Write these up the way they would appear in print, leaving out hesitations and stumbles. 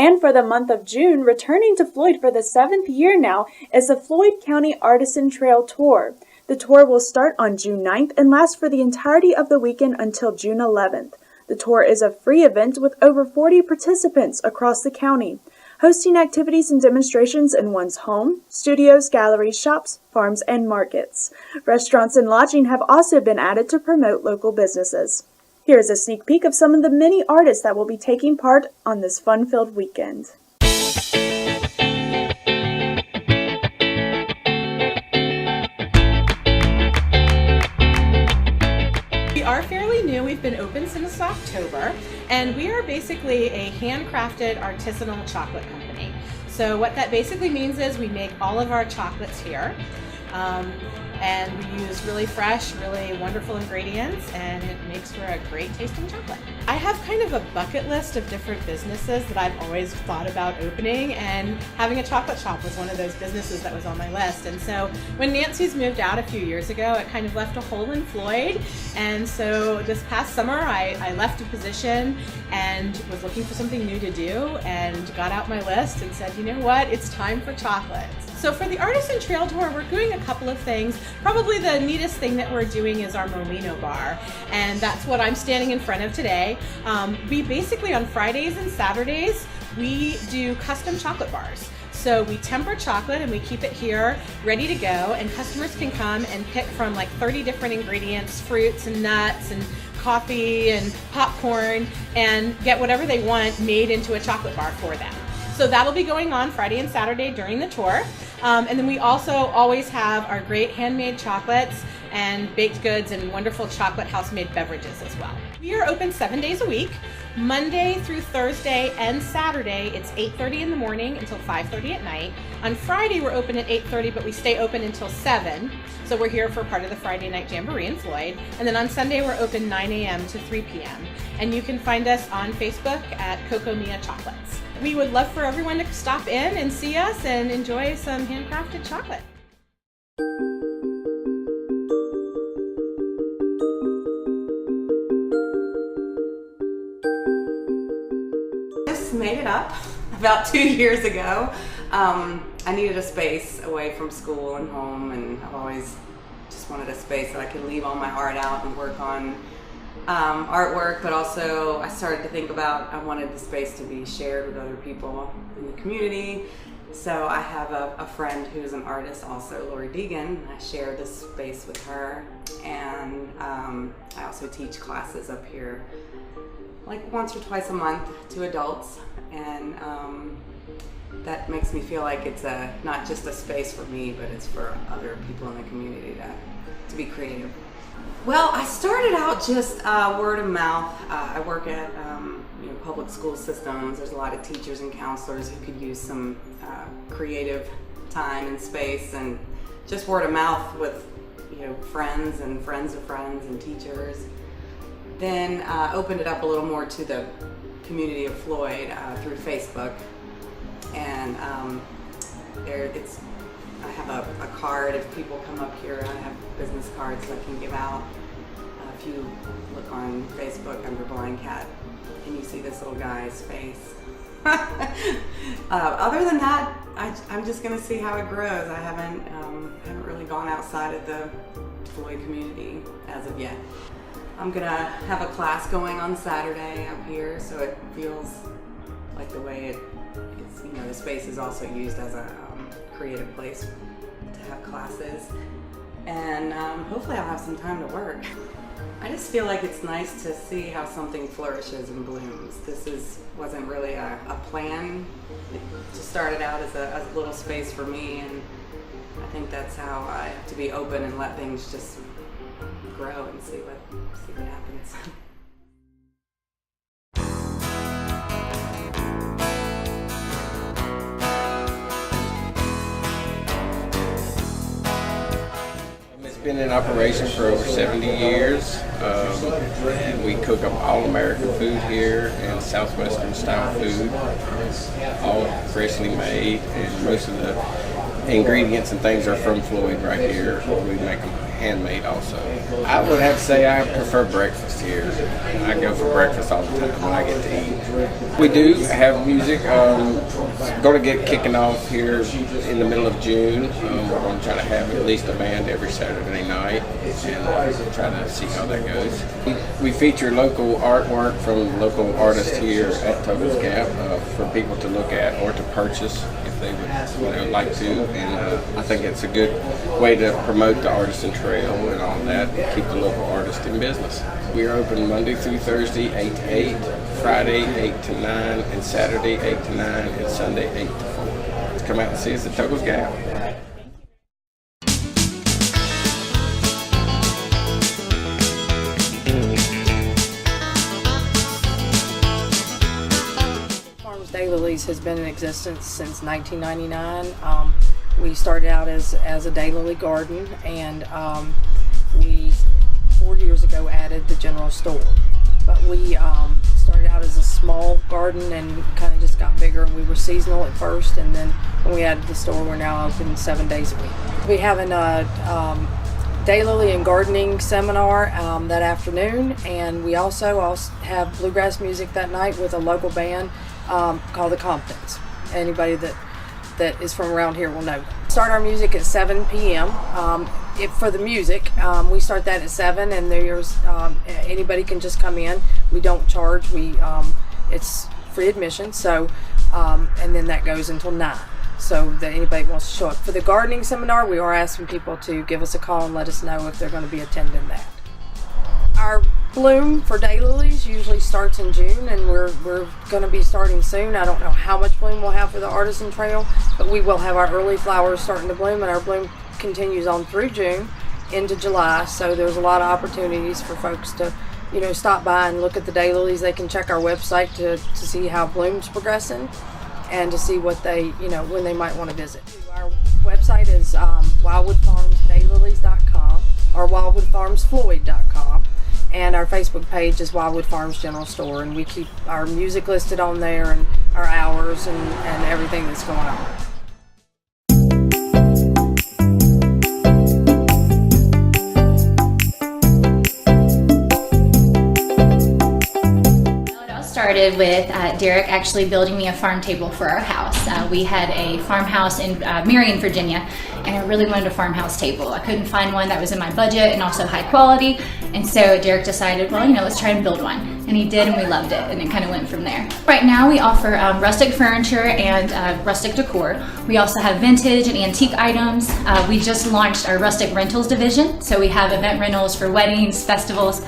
And for the month of June, returning to Floyd for the 7th year now is the Floyd County Artisan Trail Tour. The tour will start on June 9th and last for the entirety of the weekend until June 11th. The tour is a free event with over 40 participants across the county, hosting activities and demonstrations in one's home, studios, galleries, shops, farms, and markets. Restaurants and lodging have also been added to promote local businesses. Here is a sneak peek of some of the many artists that will be taking part on this fun-filled weekend. We are fairly new. We've been open since October, and we are basically a handcrafted artisanal chocolate company. So what that basically means is we make all of our chocolates here. And we use really fresh, really wonderful ingredients, and it makes for a great tasting chocolate. I have kind of a bucket list of different businesses that I've always thought about opening, and having a chocolate shop was one of those businesses that was on my list. And so when Nancy's moved out a few years ago, it kind of left a hole in Floyd. And so this past summer, I left a position and was looking for something new to do, and got out my list and said, you know what, it's time for chocolates. So for the Artisan Trail Tour, we're doing a couple of things. Probably the neatest thing that we're doing is our Molino bar, and that's what I'm standing in front of today. We basically, on Fridays and Saturdays, we do custom chocolate bars. So we temper chocolate and we keep it here ready to go, and customers can come and pick from like 30 different ingredients, fruits and nuts and coffee and popcorn, and get whatever they want made into a chocolate bar for them. So that'll be going on Friday and Saturday during the tour. And then we also always have our great handmade chocolates and baked goods and wonderful chocolate house-made beverages as well. We are open 7 days a week. Monday through Thursday and Saturday, it's 8:30 in the morning until 5:30 at night. On Friday, we're open at 8:30, but we stay open until 7. So we're here for part of the Friday night jamboree in Floyd. And then on Sunday, we're open 9 a.m. to 3 p.m. And you can find us on Facebook at Coco Mia Chocolates. We would love for everyone to stop in and see us and enjoy some handcrafted chocolate. Just made it up about 2 years ago. I needed a space away from school and home, and I've always just wanted a space that I could leave all my art out and work on artwork, but also I started to think about, I wanted the space to be shared with other people in the community. So I have a friend who's an artist also, Lori Deegan. I share this space with her, and I also teach classes up here like once or twice a month to adults, and that makes me feel like it's not just a space for me, but it's for other people in the community to be creative. Well, I started out just word of mouth. I work at public school systems. There's a lot of teachers and counselors who could use some creative time and space, and just word of mouth with friends and friends of friends and teachers. Then opened it up a little more to the community of Floyd through Facebook, and I have a card if people come up here. I have business cards that I can give out. If you look on Facebook under Blind Cat and you see this little guy's face. Other than that, I'm just going to see how it grows. I haven't really gone outside of the Floyd community as of yet. I'm going to have a class going on Saturday up here, so it feels like the way it's, the space is also used as a creative place to have classes, and hopefully I'll have some time to work. I just feel like it's nice to see how something flourishes and blooms. This wasn't really a plan. It just started out as a little space for me, and I think that's how I have to be open and let things just grow and see what happens. Been in operation for over 70 years, and we cook up all American food here and Southwestern style food, all freshly made, and most of the ingredients and things are from Floyd right here. We make them handmade also. I would have to say I prefer breakfast here. I go for breakfast all the time when I get to eat. We do have music. Going to get kicking off here in the middle of June. We're going to try to have at least a band every Saturday night and try to see how that goes. We feature local artwork from local artists here at Togo's Gap for people to look at or to purchase if they would like to. And I think it's a good way to promote the Artisan Trail and all that, and keep the local artists in business. We are open Monday through Thursday, 8 to 8, Friday, 8 to 9, and Saturday, 8 to 9, and Sunday, 8 to 4. Let's come out and see us at Togo's Gap. Daylilies has been in existence since 1999. We started out as a daylily garden, and we 4 years ago added the general store. But we started out as a small garden and kind of just got bigger, and we were seasonal at first, and then when we added the store, we're now open 7 days a week. We have a daylily and gardening seminar that afternoon, and we also have bluegrass music that night with a local band called the Comptons. Anybody that is from around here will know. Start our music at 7 p.m. For the music, we start that at 7, and there's anybody can just come in. We don't charge. It's free admission. So, and then that goes until 9. So that anybody wants to show up. For the gardening seminar, we are asking people to give us a call and let us know if they're going to be attending that. Our bloom for daylilies usually starts in June, and we're going to be starting soon. I don't know how much bloom we'll have for the Artisan Trail, but we will have our early flowers starting to bloom, and our bloom continues on through June into July. So there's a lot of opportunities for folks to, stop by and look at the daylilies. They can check our website to see how bloom's progressing and to see what they, when they might want to visit. Our website is wildwoodfarmsdaylilies.com or wildwoodfarmsfloyd.com. And our Facebook page is Wildwood Farms General Store, and we keep our music listed on there and our hours and everything that's going on. Started with Derek actually building me a farm table for our house. We had a farmhouse in Marion, Virginia, and I really wanted a farmhouse table. I couldn't find one that was in my budget and also high quality, and so Derek decided, well, let's try and build one. And he did, and we loved it, and it kind of went from there. Right now we offer rustic furniture and rustic decor. We also have vintage and antique items. We just launched our rustic rentals division, so we have event rentals for weddings, festivals,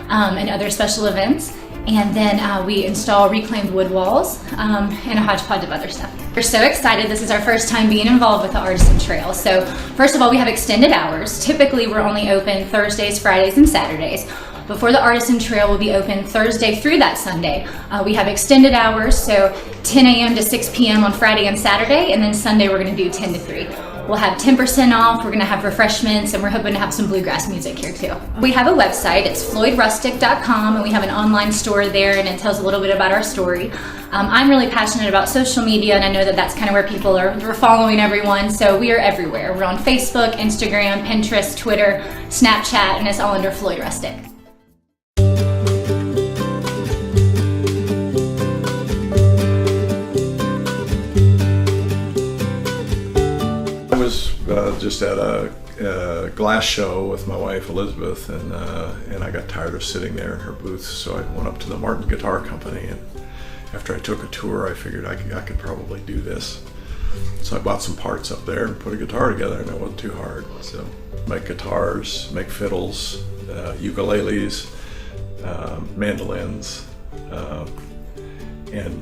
and other special events. And then we install reclaimed wood walls and a hodgepodge of other stuff. We're so excited. This is our first time being involved with the Artisan Trail. So first of all, we have extended hours. Typically, we're only open Thursdays, Fridays, and Saturdays. Before the Artisan Trail will be open Thursday through that Sunday. We have extended hours, so 10 a.m. to 6 p.m. on Friday and Saturday, and then Sunday we're going to do 10 to 3. We'll have 10% off, we're gonna have refreshments, and we're hoping to have some bluegrass music here too. We have a website, it's floydrustic.com, and we have an online store there, and it tells a little bit about our story. I'm really passionate about social media, and I know that that's kind of where people are following everyone, so we are everywhere. We're on Facebook, Instagram, Pinterest, Twitter, Snapchat, and it's all under Floyd Rustic. I was just at a glass show with my wife Elizabeth, and I got tired of sitting there in her booth, so I went up to the Martin Guitar Company, and after I took a tour I figured I could probably do this. So I bought some parts up there and put a guitar together, and it wasn't too hard. So make guitars, make fiddles, ukuleles, mandolins, and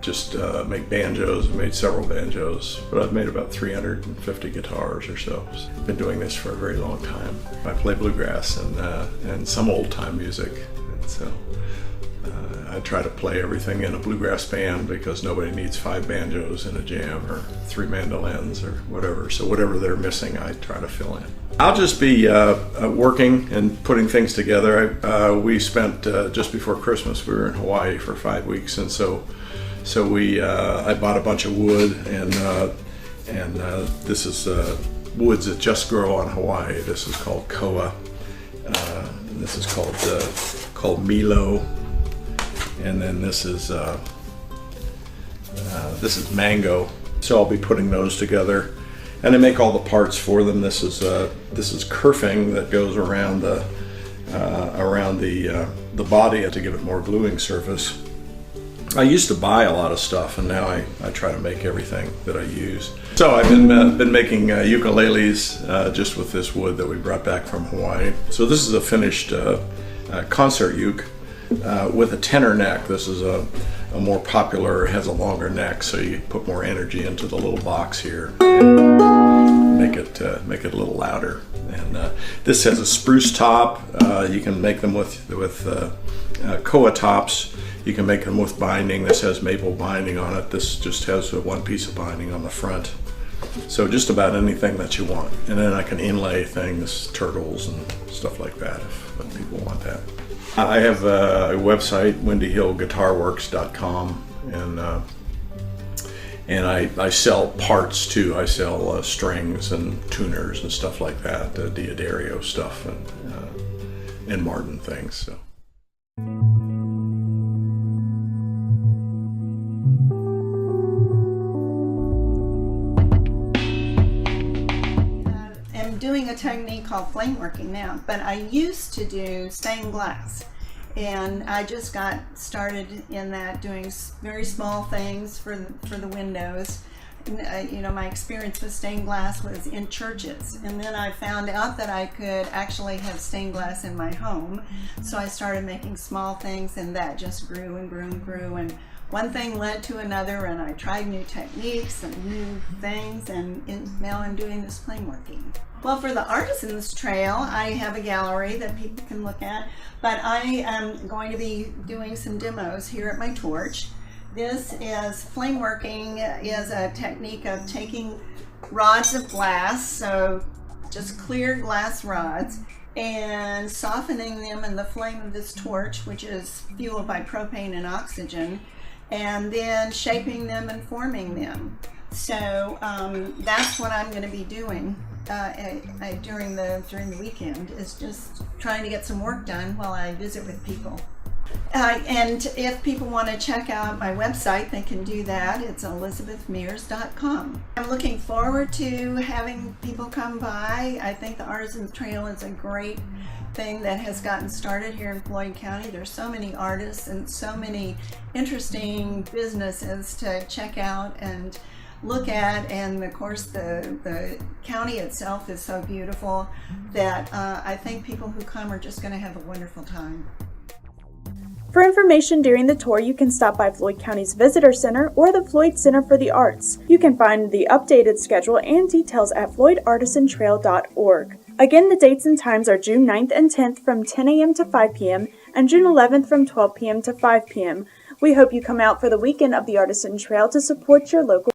just make banjos. I made several banjos, but I've made about 350 guitars or so. I've been doing this for a very long time. I play bluegrass and some old time music, and so I try to play everything in a bluegrass band because nobody needs 5 banjos in a jam or 3 mandolins or whatever. So whatever they're missing, I try to fill in. I'll just be working and putting things together. We spent just before Christmas, we were in Hawaii for 5 weeks, and so I bought a bunch of wood, and this is woods that just grow on Hawaii. This is called koa. This is called Milo, and then this is mango. So I'll be putting those together, and I make all the parts for them. This is kerfing that goes around the body to give it more gluing surface. I used to buy a lot of stuff, and now I try to make everything that I use. So I've been making ukuleles just with this wood that we brought back from Hawaii. So this is a finished concert uke with a tenor neck. This is a more popular, has a longer neck, so you put more energy into the little box here and make it a little louder. And this has a spruce top. You can make them with koa tops. You can make them with binding. This has maple binding on it. This just has one piece of binding on the front. So just about anything that you want. And then I can inlay things, turtles and stuff like that if people want that. I have a website, windyhillguitarworks.com, and I sell parts too. I sell strings and tuners and stuff like that, Diodario stuff and Martin things. So. I'm doing a technique called flame working now, but I used to do stained glass, and I just got started in that, doing very small things for the windows. You know, my experience with stained glass was in churches, and then I found out that I could actually have stained glass in my home, so I started making small things, and that just grew and grew and grew, and one thing led to another, and I tried new techniques and new things, and now I'm doing this flame working. Well, for the Artisans Trail, I have a gallery that people can look at, but I am going to be doing some demos here at my torch. This is flame working, is a technique of taking rods of glass, so just clear glass rods, and softening them in the flame of this torch, which is fueled by propane and oxygen, and then shaping them and forming them. So that's what I'm going to be doing during the weekend, is just trying to get some work done while I visit with people. And if people want to check out my website, they can do that. It's elizabethmears.com. I'm looking forward to having people come by. I think the Artisan Trail is a great thing that has gotten started here in Floyd County. There's so many artists and so many interesting businesses to check out and look at, and of course the county itself is so beautiful that I think people who come are just going to have a wonderful time. For information during the tour, you can stop by Floyd County's Visitor Center or the Floyd Center for the Arts. You can find the updated schedule and details at floydartisantrail.org. Again, the dates and times are June 9th and 10th from 10 a.m. to 5 p.m. and June 11th from 12 p.m. to 5 p.m. We hope you come out for the weekend of the Artisan Trail to support your local